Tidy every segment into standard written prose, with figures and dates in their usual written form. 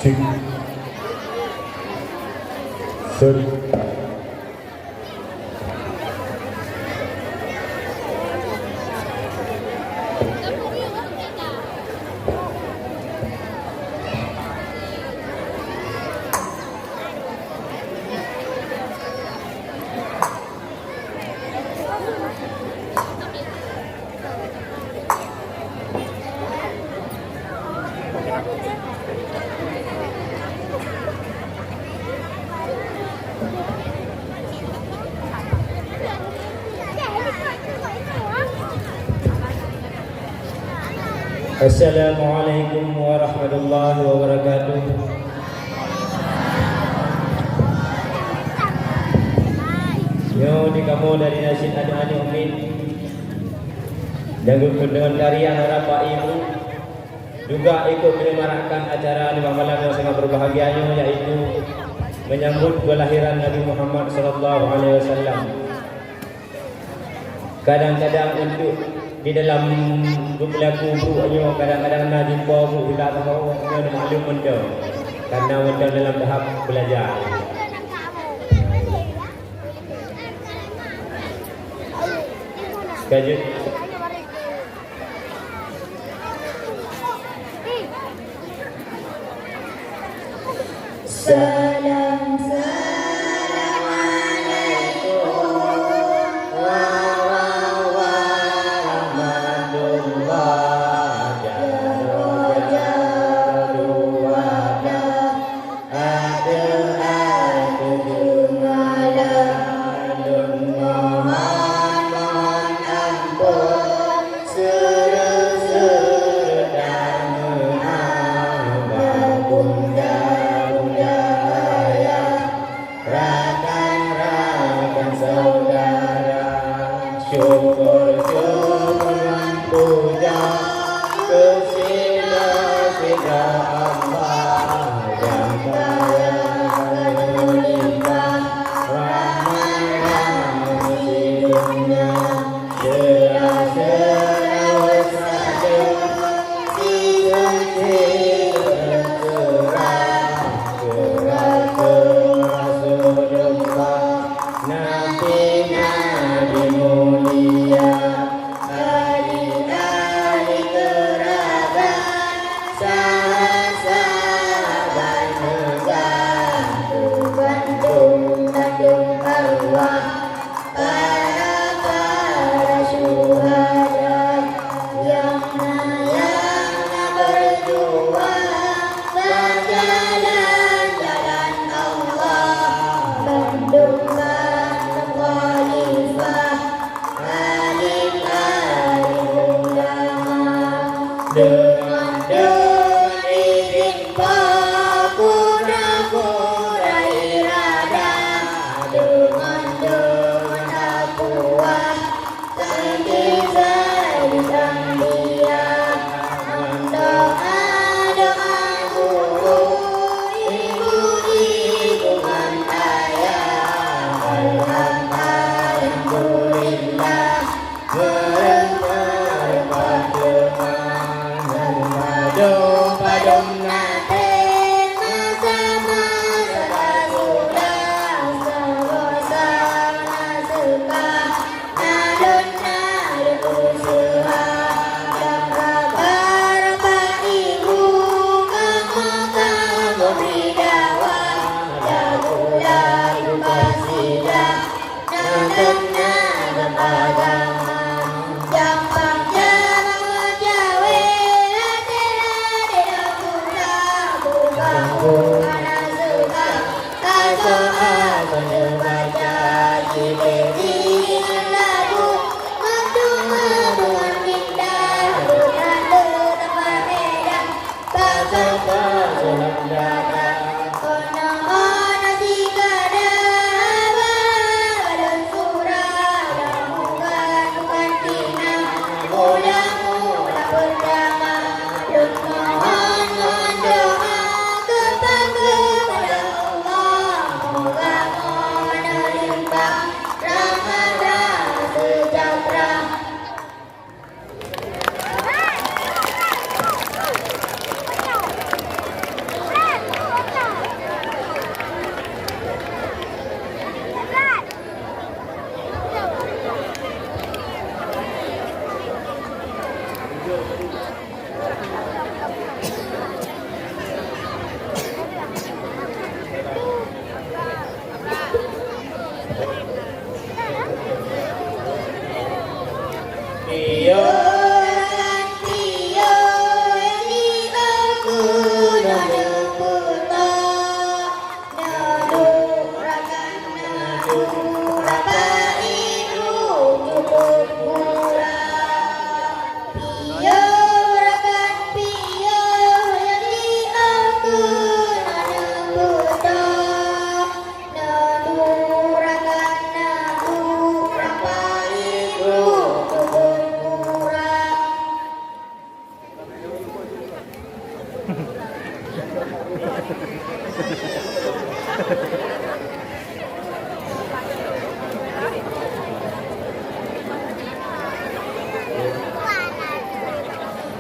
Cik Sun. Assalamualaikum warahmatullahi wabarakatuh. Yo di kamu dari nasyid adik-adik Umin dan dengan tarian harap Pak Ibu juga ikut menyemarakan acara lima malam yang sangat berbahagianya, yaitu menyambut kelahiran Nabi Muhammad SAW. Kadang-kadang untuk di dalam berlaku buahnya, kadang-kadang nak jumpa bu tidak tahu ada maklum benda karena benda dalam tahap belajar. Sekejap. Salam Alhamdulillah, berempat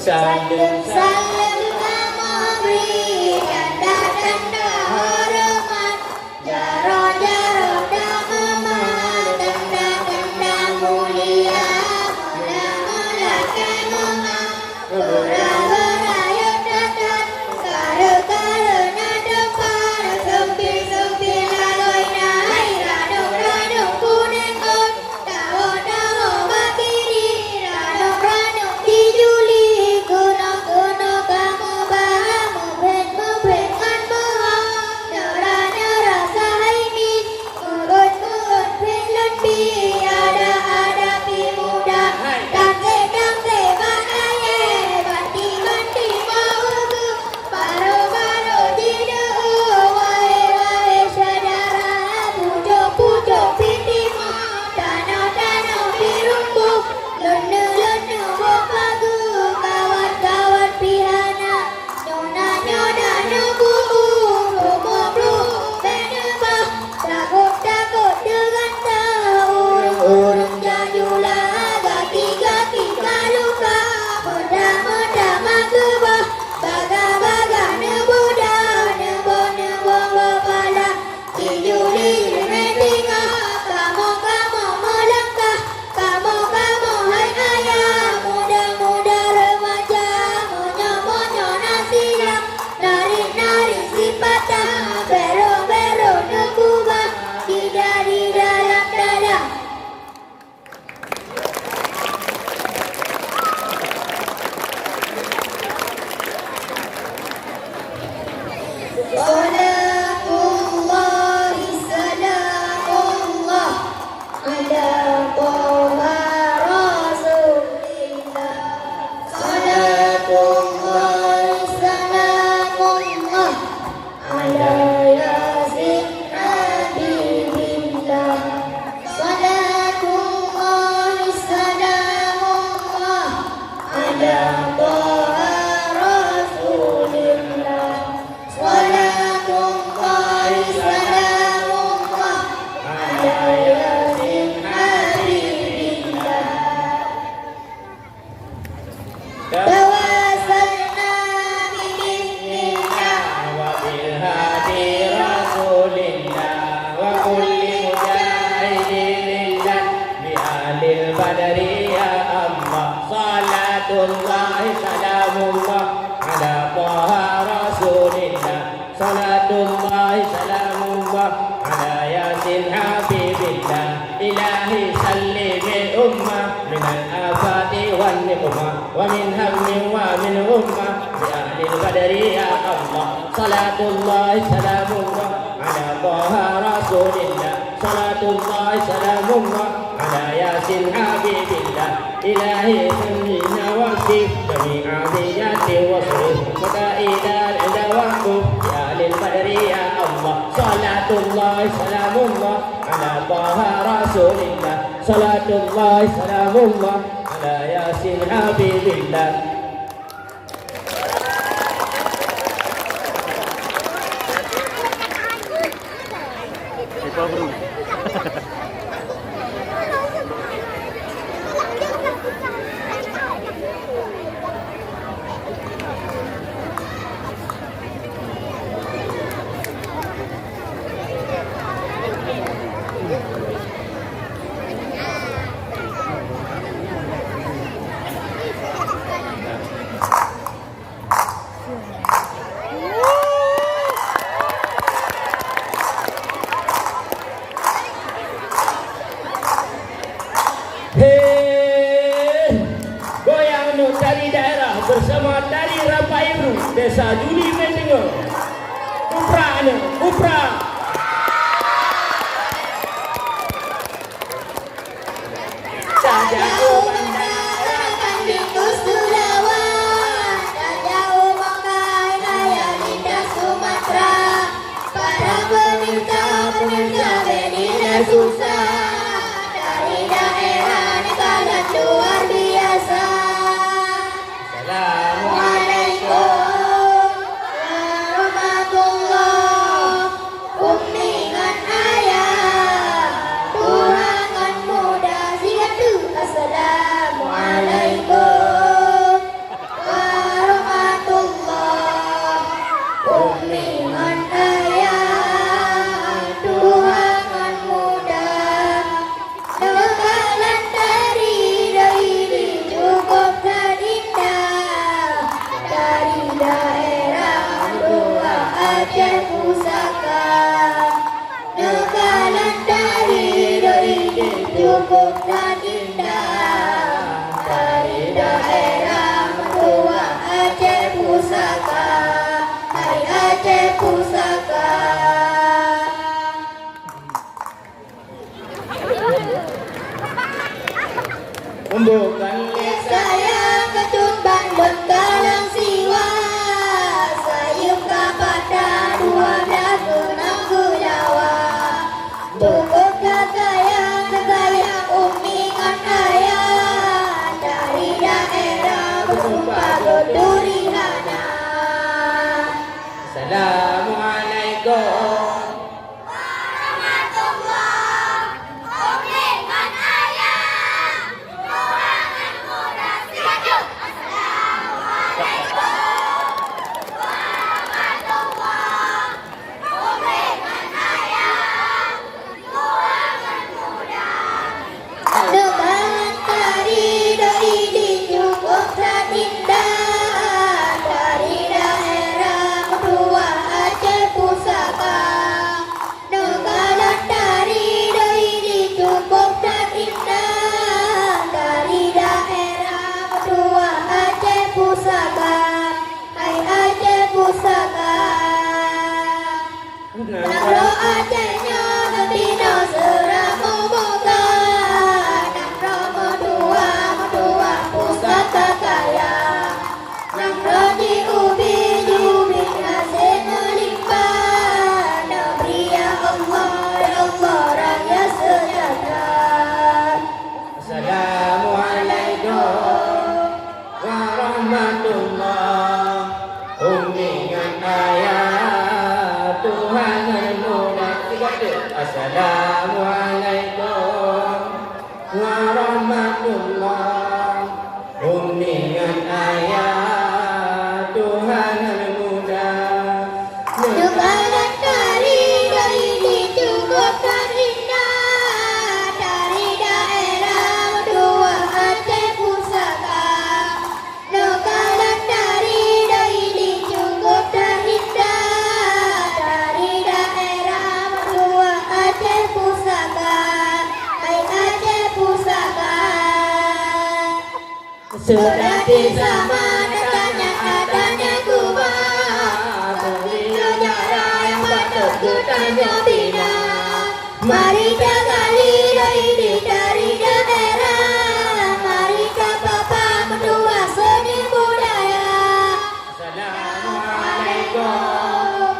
Salam kamu berikan tanda hormat, jaro-jaro damamat, tanda-tanda mulia, mula-mula kemongan, berayun datang, kara-kara nada para, sempil-sempil laloi naik, ranum-ranum kuning on, tahu-tahu bakiri, ranum-ranum dijuli. Kuno kamu bahamu ben kan mohon, nera sahimin, murut pelan pi, ada pi muda, tangke banaye, banti mau ku, paro jidu, wae saudara, pujo pindimu, danau dirumbu, lunu bopagu, kawan pihana, nyona nubu, rumo benebah, takut dengan tahu, urung jajulah, gaki kaluka, muda makubah, baga nebuda, nebo bapala, dijuli metinga, kamu melangkah, kamu hai ayah, muda remaja, monyo nasilang, nari sipatah, bero nekubah, di dalam. Salamullah ala Toha Rasulillah. Salamullah ala Yasin Habibillah. Salamullah ala Toha Rasulillah. Salamullah ala Yasin Habibillah. Tawassalna bismillah wa bil hadi rasulillah wa kulli mujahidin lillah bi alil badri ya Allah. Salatullah salamullah ala Taha rasulillah. Salatullah salamullah ala Yasin habibillah. Ilahi sallimil ummah min al-afati wan niqmah wa min hammin wa min ummah bi ahlil badri ya Allah. Salatullah salamullah ala Taha rasulillah. Salatullah salamullah ala Yasin habibillah. Ilahi sallimna wasif jami'a diyati wasif mutaidan inda waquf bi ahlil badri ya Allah. Salatullah salamullah ala Taha rasulillah. Salatullah salamullah ala Yasin habibillah. Desa Juli Mendengar Upranya Upra Jauh menggerakkan pintu Sulawesi, dan jauh mengkai layar lintas Sumatera. Para pemirsa benar susah, dari daerah negara luar biasa. Assalamualaikum warahmatullah. Kuningan ayah, Tuhan kan mudah sigatu. Assalamualaikum warahmatullah. Kuningan ayah, Tuhan kan mudah. Nekalan dari ini cukup dan indah, dari daerah dua Aceh Pusaka. Nekalan dari ini cukup dan indah, dari daerah dua Aceh Pusaka. Hai Aceh Pusaka. Membukan Saya kecut bandut kalang siwa, sayup kapada 12 ke Jawa. Cukuplah saya uningan ayah, dari daerah bersumpah Godurihana. Assalamualaikum Nekalan tari dari cukup dan indah, dari daerah dua Aceh Pusaka. Nekalan tari dari cukup dan indah, dari daerah dua Aceh Pusaka. Hai Aceh Pusaka. Nangro Acehnya ngetino seramu moga, nangro medua pusaka kaya. Nangro di ubi nasi melimpah, Nabi ya Allah raya sejahtera. Assalamualaikum warahmatullah. Uningan ayah, Tuhan yang mudah digadu. Assalamualaikum warahmatullah. Uningan ayah, Tuhan yang mudah. Nekalan dari cukup dan indah, dari daerah dua Aceh Pusaka. Nekalan dari cukup dan indah, dari daerah dua Aceh Pusaka. Hai Aceh Pusaka. Sudah di zaman katanya adanya kubah, sejarah yang patut kita bina. Mari jaga lidah ini dari daerah, mari papa mendua seni budaya. Assalamualaikum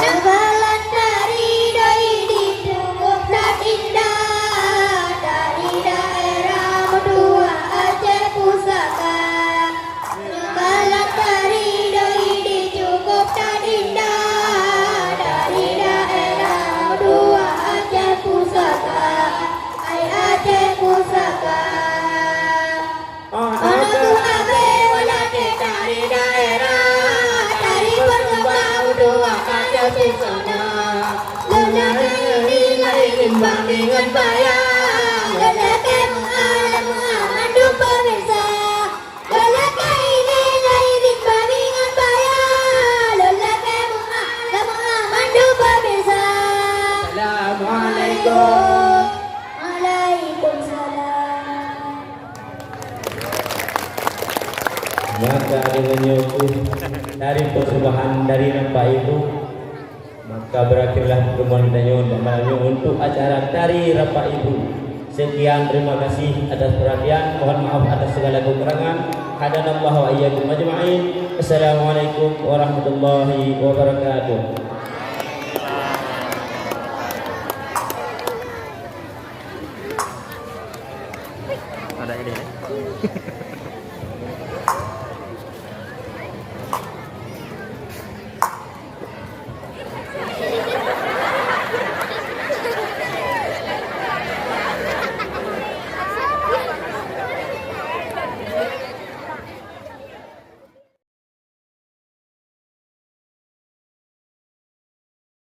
Nekalan dari ini cukup dan indah, dari daerah dua Aceh Pusaka. Nekalan dari ini cukup dan indah, dari daerah dua Aceh Pusaka. Hai Aceh Pusaka. Anakku abe walade dari daerah, dari berkembang dua Aceh Pusaka. Lelaki ini ingin bandingan bayang, lelaki mengalah mengamandu pemirsa. Maka dengan nyukuh dari persembahan dari Bapak Ibu, maka berakhirlah pertemuan kita malamnya untuk acara dari Bapak Ibu. Sekian, terima kasih atas perhatian. Mohon maaf atas segala kekurangan. Hadanallahu wa iyyakum ajma'in. Assalamualaikum warahmatullahi wabarakatuh.